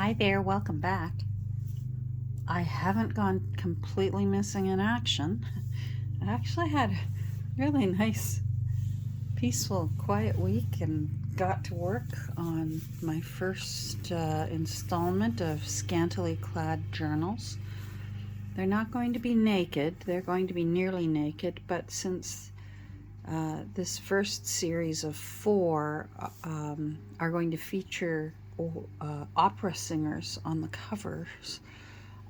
Hi there, welcome back. I haven't gone completely missing in action. I actually had a really nice, peaceful, quiet week and got to work on my first installment of scantily clad journals. They're not going to be naked, they're going to be nearly naked, but since this first series of 4 are going to feature opera singers on the covers,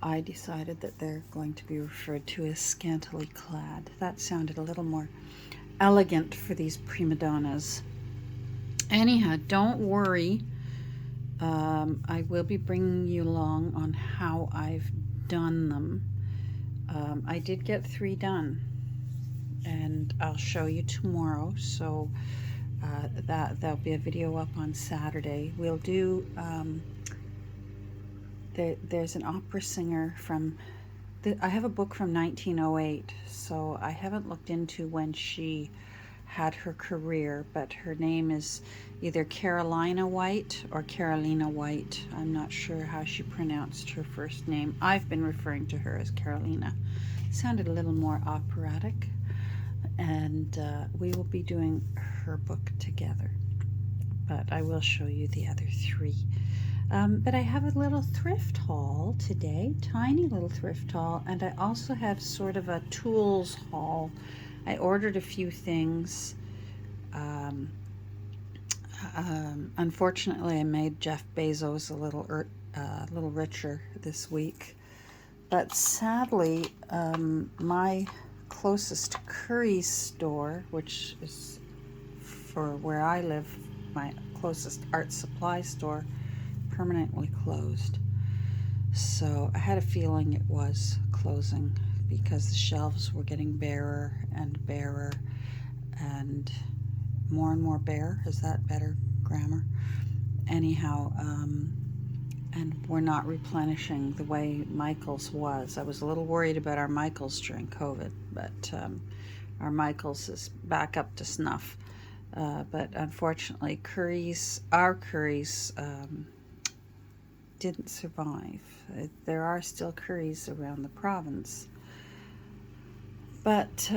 I decided that they're going to be referred to as scantily clad. That sounded a little more elegant for these prima donnas. Anyhow, don't worry. I will be bringing you along on how I've done them. I did get 3 done, and I'll show you tomorrow. So that'll be a video up on Saturday. We'll do. There's an opera singer from. I have a book from 1908, so I haven't looked into when she had her career, but her name is either Carolina White or Carolina White. I'm not sure how she pronounced her first name. I've been referring to her as Carolina. Sounded a little more operatic, and we will be doing her book together, but I will show you the other 3. But I have a little thrift haul today, tiny little thrift haul, and I also have sort of a tools haul. I ordered a few things. Unfortunately, I made Jeff Bezos a little richer this week, but sadly, my closest Curry's store, which is for where I live, my closest art supply store, permanently closed. So I had a feeling it was closing because the shelves were getting barer and barer and more bare. Is that better grammar? Anyhow, and we're not replenishing the way Michael's was. I was a little worried about our Michael's during COVID, but our Michael's is back up to snuff. But unfortunately, our Curry's didn't survive. There are still Curry's around the province. But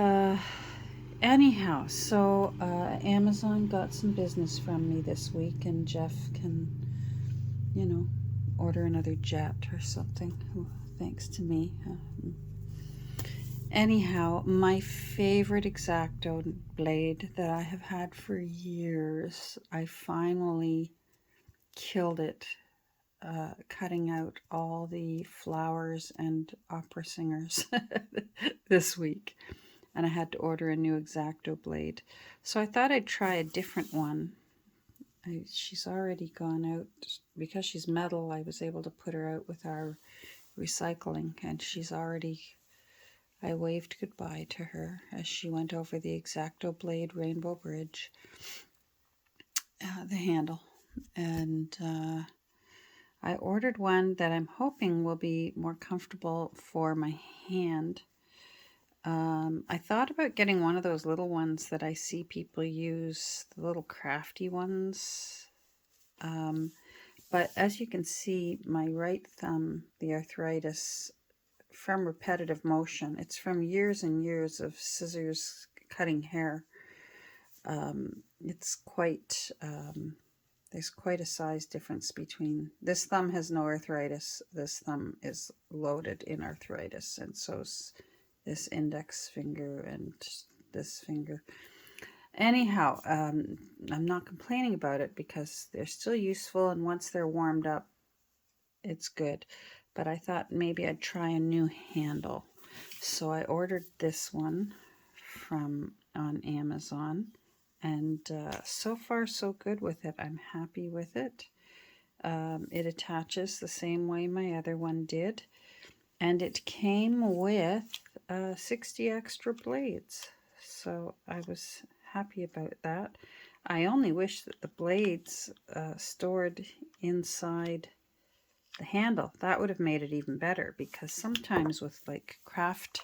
anyhow, so Amazon got some business from me this week, and Jeff can, order another jet or something, thanks to me. Anyhow, my favorite X-Acto blade that I have had for years, I finally killed it, cutting out all the flowers and opera singers this week. And I had to order a new X-Acto blade. So I thought I'd try a different one. She's already gone out. Because she's metal, I was able to put her out with our recycling, and I waved goodbye to her as she went over the X-Acto blade Rainbow Bridge, the handle. And I ordered one that I'm hoping will be more comfortable for my hand. I thought about getting one of those little ones that I see people use, the little crafty ones. But as you can see, my right thumb, the arthritis from repetitive motion, it's from years and years of scissors cutting hair. It's quite, there's quite a size difference between, this thumb has no arthritis, this thumb is loaded in arthritis, and so's this index finger and this finger. Anyhow, I'm not complaining about it because they're still useful, and once they're warmed up, it's good. But I thought maybe I'd try a new handle. So I ordered this one on Amazon, and so far so good with it. I'm happy with it. It attaches the same way my other one did, and it came with 60 extra blades. So I was happy about that. I only wish that the blades stored inside the handle. That would have made it even better, because sometimes with like craft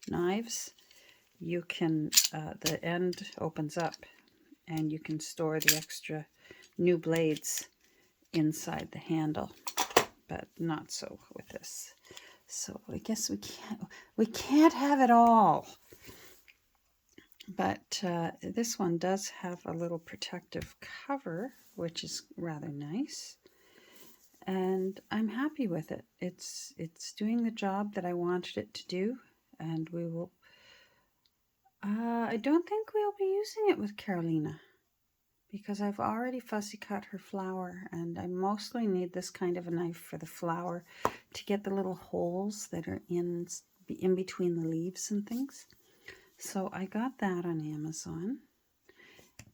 knives, you can, the end opens up and you can store the extra new blades inside the handle. but not so with this. So I guess we can't have it all. But this one does have a little protective cover, which is rather nice. And I'm happy with it. It's doing the job that I wanted it to do, and we will. I don't think we'll be using it with Carolina because I've already fussy cut her flower, and I mostly need this kind of a knife for the flower to get the little holes that are in between the leaves and things. So I got that on Amazon.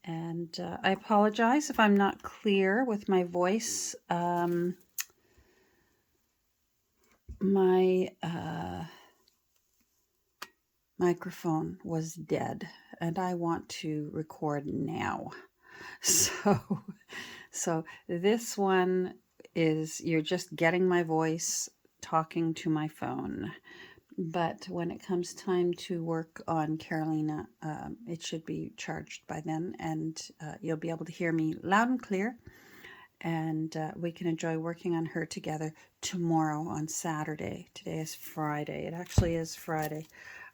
And I apologize if I'm not clear with my voice. My microphone was dead, and I want to record now. So this one is, you're just getting my voice talking to my phone. But when it comes time to work on Carolina, it should be charged by then, and you'll be able to hear me loud and clear, and we can enjoy working on her together tomorrow on Saturday. Today is Friday. It actually is Friday.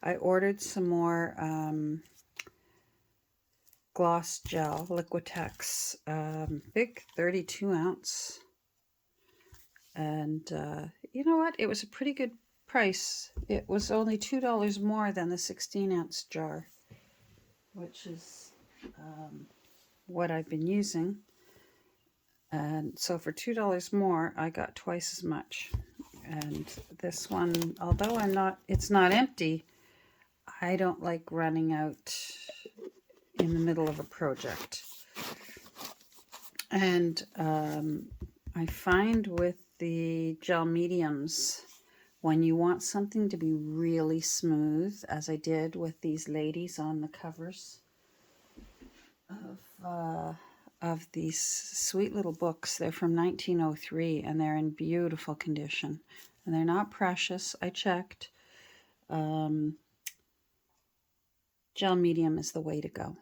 I ordered some more gloss gel, Liquitex, big 32 ounce. And you know what? It was a pretty good price. It was only $2 more than the 16-ounce jar, which is what I've been using. And so for $2 more, I got twice as much. And this one, although it's not empty, I don't like running out in the middle of a project. And I find with the gel mediums, when you want something to be really smooth, as I did with these ladies on the covers of these sweet little books. They're from 1903, and they're in beautiful condition. And they're not precious. I checked. Gel medium is the way to go.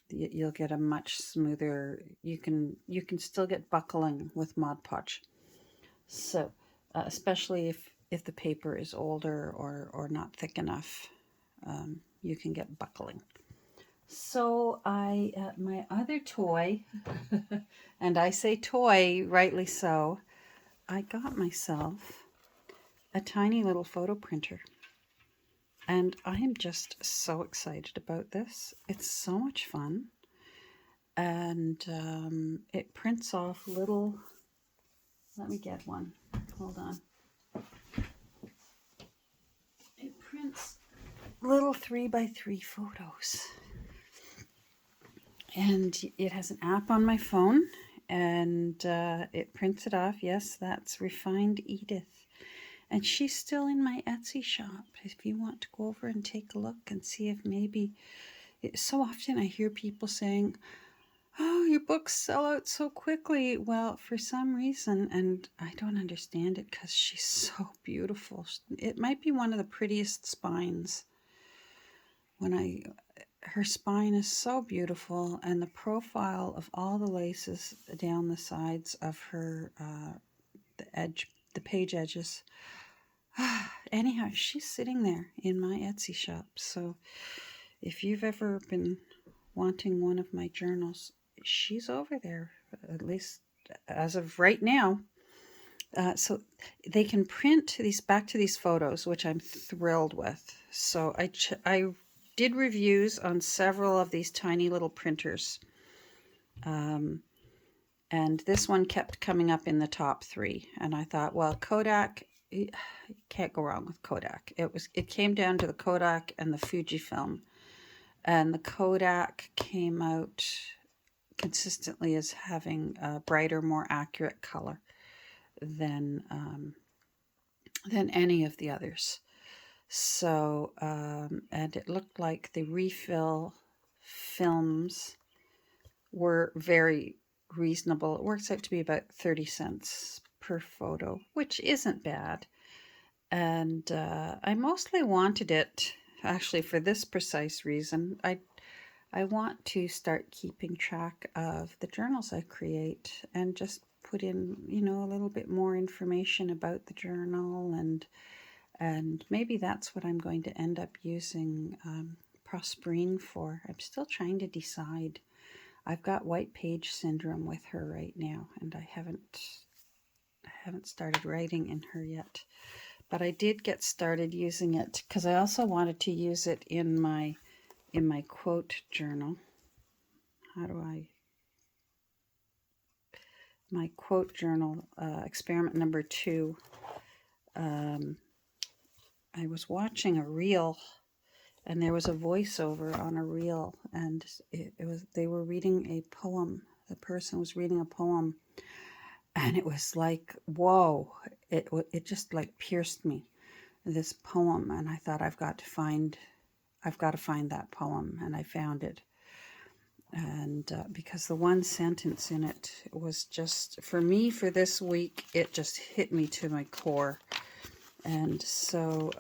You'll get a much smoother. You can still get buckling with Mod Podge. So, especially if the paper is older or not thick enough, you can get buckling. So my other toy, and I say toy, rightly so, I got myself a tiny little photo printer. And I am just so excited about this. It's so much fun. And it prints off little, let me get one, hold on. It prints little 3x3 photos. And it has an app on my phone, and it prints it off. Yes, that's Refined Edith. And she's still in my Etsy shop if you want to go over and take a look and see if maybe... So often I hear people saying, oh, your books sell out so quickly. Well, for some reason, and I don't understand it because she's so beautiful. It might be one of the prettiest spines. Her spine is so beautiful, and the profile of all the laces down the sides of her, the page edges. Anyhow, she's sitting there in my Etsy shop. So if you've ever been wanting one of my journals, she's over there, at least as of right now. So they can print these back to these photos, which I'm thrilled with. So I did reviews on several of these tiny little printers. And this one kept coming up in the top 3. And I thought, well, Kodak, you can't go wrong with Kodak. It came down to the Kodak and the Fujifilm. And the Kodak came out consistently as having a brighter, more accurate color than any of the others. So, and it looked like the refill films were very reasonable. It works out to be about 30 cents per photo, which isn't bad. And I mostly wanted it, actually, for this precise reason. I want to start keeping track of the journals I create and just put in, you know, a little bit more information about the journal, and maybe that's what I'm going to end up using Prosperine for. I'm still trying to decide. I've got white page syndrome with her right now, and I haven't started writing in her yet. But I did get started using it because I also wanted to use it in my quote journal. My quote journal, experiment number 2. I was watching a reel, and there was a voiceover on a reel, and they were reading a poem. The person was reading a poem, and it was like, whoa! It just like pierced me, this poem, and I thought I've got to find that poem, and I found it. And because the one sentence in it was just, for me, for this week, it just hit me to my core. And so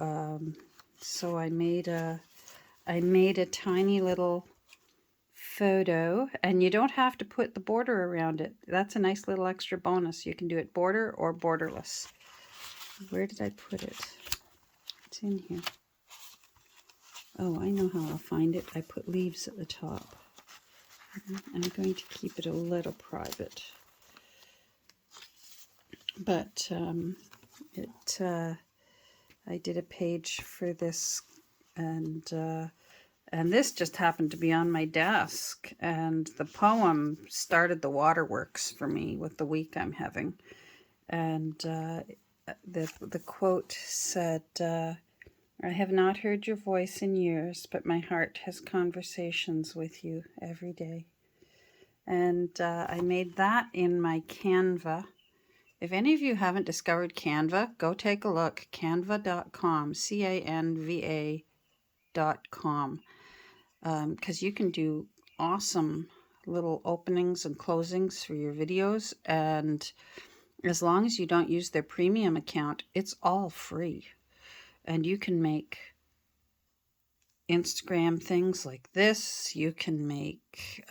I made a tiny little photo, and you don't have to put the border around it. That's a nice little extra bonus. You can do it border or borderless. Where did I put it? It's in here. Oh, I know how I'll find it. I put leaves at the top. I'm going to keep it a little private. But I did a page for this, and this just happened to be on my desk, and the poem started the waterworks for me with the week I'm having. And the quote said, I have not heard your voice in years, but my heart has conversations with you every day. And I made that in my Canva. If any of you haven't discovered Canva, go take a look. Canva.com, Canva.com, because you can do awesome little openings and closings for your videos. And as long as you don't use their premium account, it's all free. And you can make Instagram things like this. You can make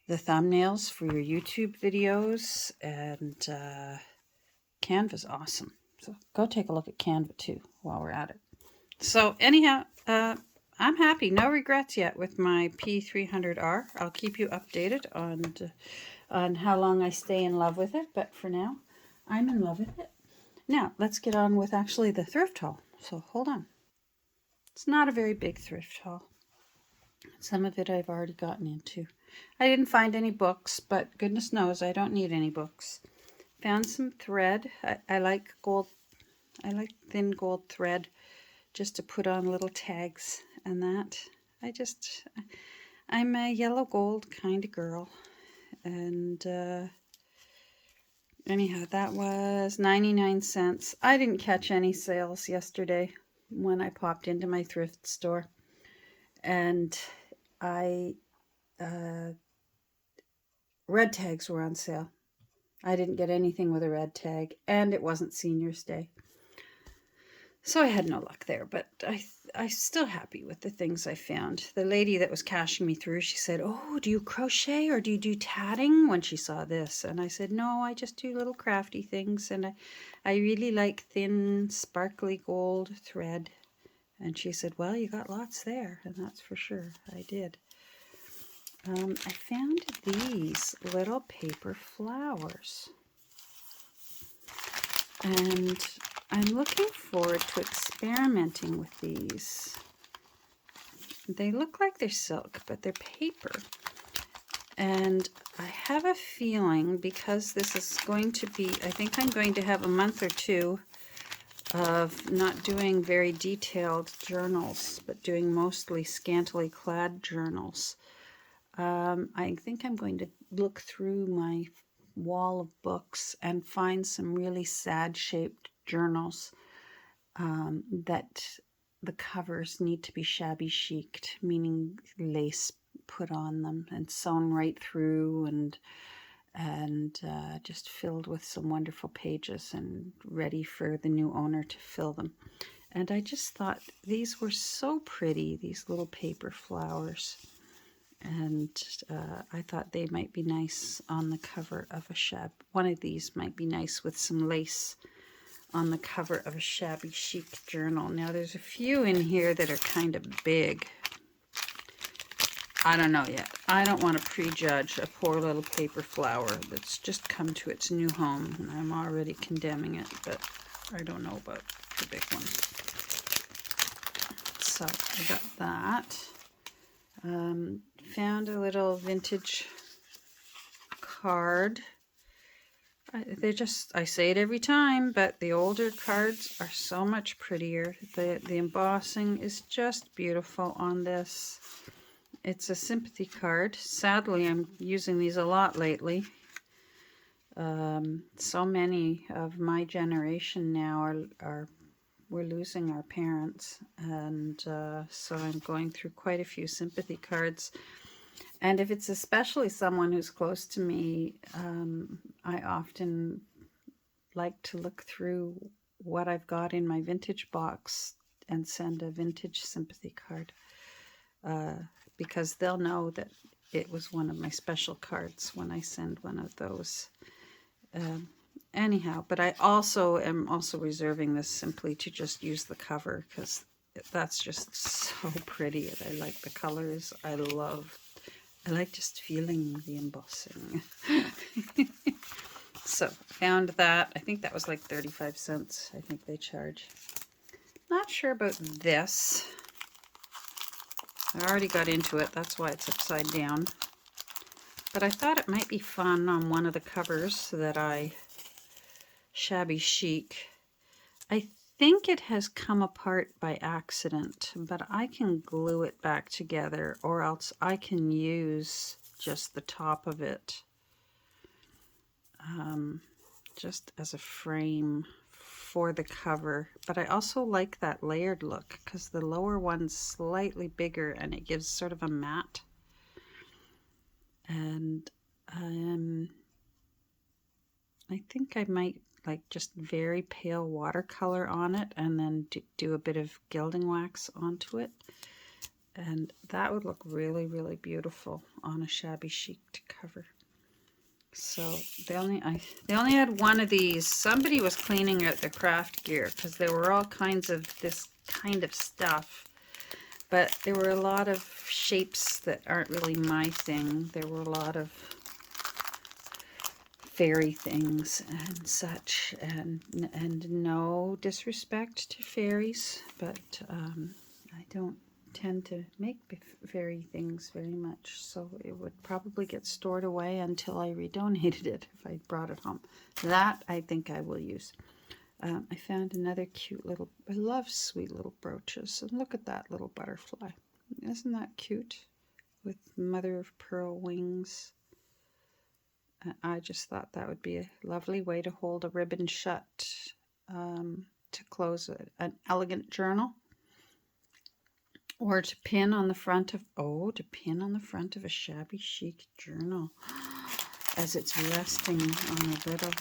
the thumbnails for your YouTube videos, and Canva's awesome. So go take a look at Canva too while we're at it. So anyhow, I'm happy. No regrets yet with my P300R. I'll keep you updated on how long I stay in love with it, but for now, I'm in love with it. Now, let's get on with actually the thrift haul. So hold on. It's not a very big thrift haul. Some of it I've already gotten into. I didn't find any books, but goodness knows I don't need any books. Found some thread. I like gold. I like thin gold thread just to put on little tags and that. I'm a yellow gold kind of girl. And anyhow, that was 99 cents. I didn't catch any sales yesterday when I popped into my thrift store. And red tags were on sale. I didn't get anything with a red tag, and it wasn't Senior's Day. So I had no luck there, but I'm still happy with the things I found. The lady that was cashing me through, she said, oh, do you crochet or do you do tatting, when she saw this? And I said, no, I just do little crafty things, and I really like thin, sparkly gold thread. And she said, well, you got lots there, and that's for sure. I did. I found these little paper flowers. And I'm looking forward to experimenting with these. They look like they're silk, but they're paper. And I have a feeling, because this is going to be, I think I'm going to have a month or two of not doing very detailed journals, but doing mostly scantily clad journals. I think I'm going to look through my wall of books and find some really sad shaped journals that the covers need to be shabby chiced, meaning lace put on them and sewn right through, and just filled with some wonderful pages and ready for the new owner to fill them. And I just thought these were so pretty, these little paper flowers. And I thought they might be nice on the cover of a one of these might be nice with some lace on the cover of a shabby chic journal. Now there's a few in here that are kind of big. I don't know yet. I don't want to prejudge a poor little paper flower that's just come to its new home, and I'm already condemning it, but I don't know about the big one. So I got that. Found a little vintage card. I say it every time, but the older cards are so much prettier. The embossing is just beautiful on this. It's a Sympathy card. Sadly, I'm using these a lot lately. So many of my generation now we're losing our parents, and so I'm going through quite a few Sympathy cards. And if it's especially someone who's close to me, I often like to look through what I've got in my vintage box and send a vintage Sympathy card, because they'll know that it was one of my special cards when I send one of those. Anyhow, but I am also reserving this simply to just use the cover, because that's just so pretty. I like the colors. I like just feeling the embossing. So found that. I think that was like 35 cents. I think they charge. Not sure about this. I already got into it. That's why it's upside down. But I thought it might be fun on one of the covers that shabby chic. I think it has come apart by accident, but I can glue it back together, or else I can use just the top of it just as a frame for the cover. But I also like that layered look, because the lower one's slightly bigger and it gives sort of a matte. And I think I might like just very pale watercolor on it, and then do a bit of gilding wax onto it, and that would look really, really beautiful on a shabby chic cover. So they only had one of these. Somebody was cleaning out their craft gear, because there were all kinds of this kind of stuff, but there were a lot of shapes that aren't really my thing. There were a lot of fairy things and such, and no disrespect to fairies, but I don't tend to make fairy things very much, so it would probably get stored away until I redonated it if I brought it home. That I think I will use. I found another cute little, I love sweet little brooches, and look at that little butterfly. Isn't that cute? With mother of pearl wings. I just thought that would be a lovely way to hold a ribbon shut, to close an elegant journal, or to pin on the front of a shabby chic journal as it's resting on a little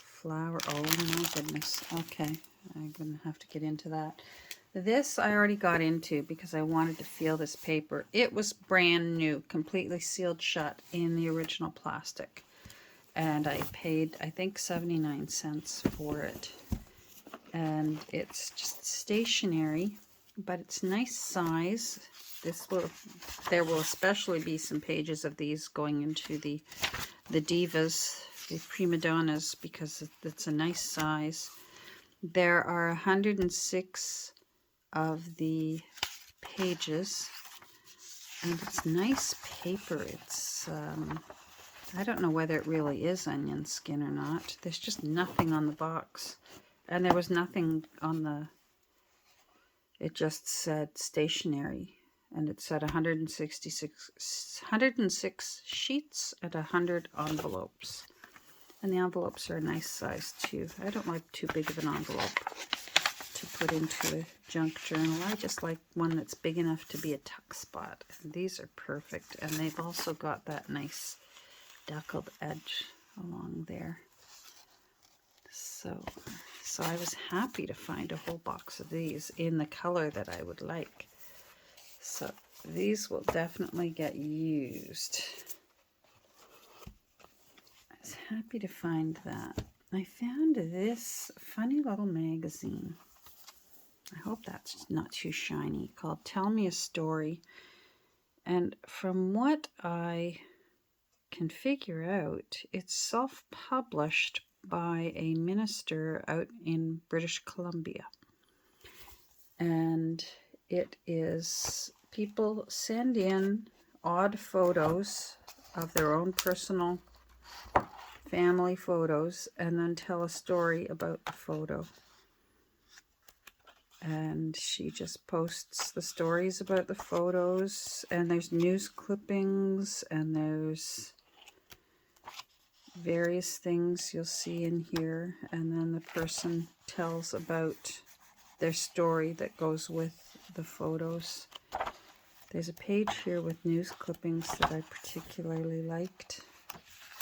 flower. Oh my goodness. Okay, I'm gonna have to get into that. This I already got into because I wanted to feel this paper. It was brand new, completely sealed shut in the original plastic. And I paid, I think, 79 cents for it. And it's just stationery, but it's nice size. There will especially be some pages of these going into the divas, the prima donnas, because it's a nice size. There are 106 of the pages, and it's nice paper. It's I don't know whether it really is onion skin or not. There's just nothing on the box. And there was nothing on it just said stationery. And it said 106 sheets and 100 envelopes. And the envelopes are a nice size too. I don't like too big of an envelope to put into a junk journal. I just like one that's big enough to be a tuck spot. And these are perfect. And they've also got that nice duckled edge along there. So I was happy to find a whole box of these in the color that I would like. So these will definitely get used. I was happy to find that. I found this funny little magazine. I hope that's not too shiny, called Tell Me a Story. And from what I can figure out, it's self-published by a minister out in British Columbia. And it is, people send in odd photos of their own personal family photos and then tell a story about the photo. And she just posts the stories about the photos, and there's news clippings, and there's various things you'll see in here, and then the person tells about their story that goes with the photos. There's a page here with news clippings that I particularly liked.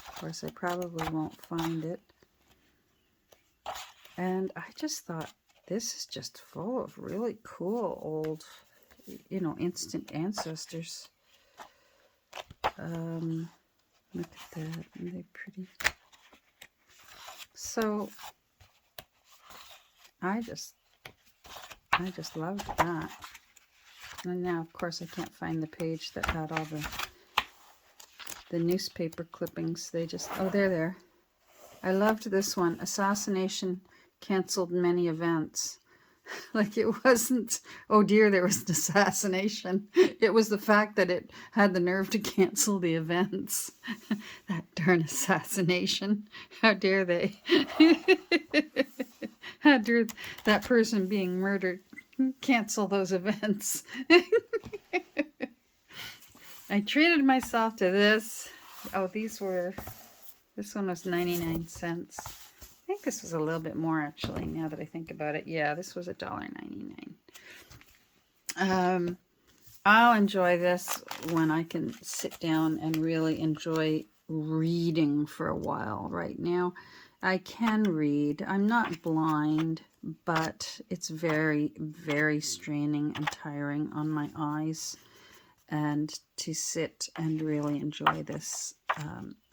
Of course, I probably won't find it. And I just thought, this is just full of really cool old, you know, instant ancestors. Look at that, aren't they pretty? So I just loved that. And now, of course, I can't find the page that had all the newspaper clippings. They just, oh, they're there. I loved this one. Assassination canceled many events. Like, it wasn't, oh dear, there was an assassination. It was the fact that it had the nerve to cancel the events. That darn assassination. How dare they? How dare that person being murdered cancel those events? I treated myself to this. Oh, this one was 99 cents. I think this was a little bit more, actually, now that I think about it. Yeah, this was $1.99. I'll enjoy this when I can sit down and really enjoy reading for a while. Right now, I can read. I'm not blind, but it's very, very straining and tiring on my eyes. And to sit and really enjoy this,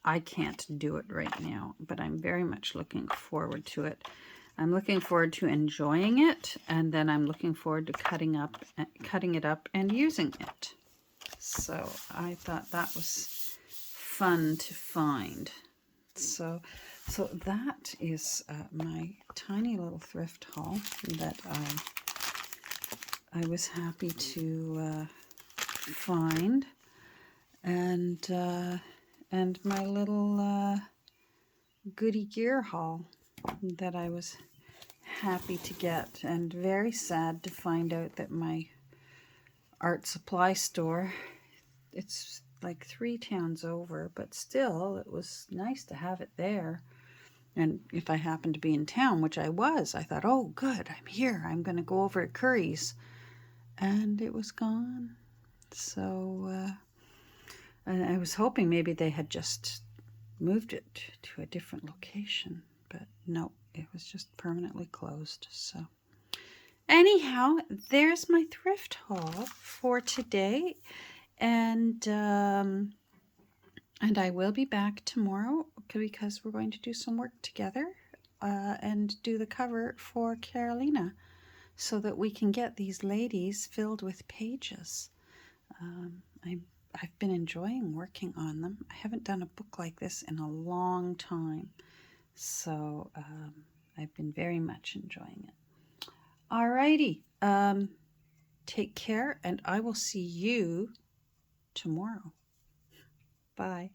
I can't do it right now, but I'm very much looking forward to it. I'm looking forward to enjoying it, and then I'm looking forward to cutting it up and using it. So I thought that was fun to find. So that is my tiny little thrift haul that I was happy to find, and my little goody gear haul that I was happy to get, and very sad to find out that my art supply store, it's like 3 towns over, but still it was nice to have it there. And if I happened to be in town, which I was, I thought, oh good, I'm here, I'm going to go over to Curry's, and it was gone. So and I was hoping maybe they had just moved it to a different location, but no, it was just permanently closed. So anyhow, there's my thrift haul for today, and I will be back tomorrow because we're going to do some work together and do the cover for Carolina so that we can get these ladies filled with pages. I've been enjoying working on them. I haven't done a book like this in a long time, so I've been very much enjoying it. Alrighty, take care, and I will see you tomorrow. Bye.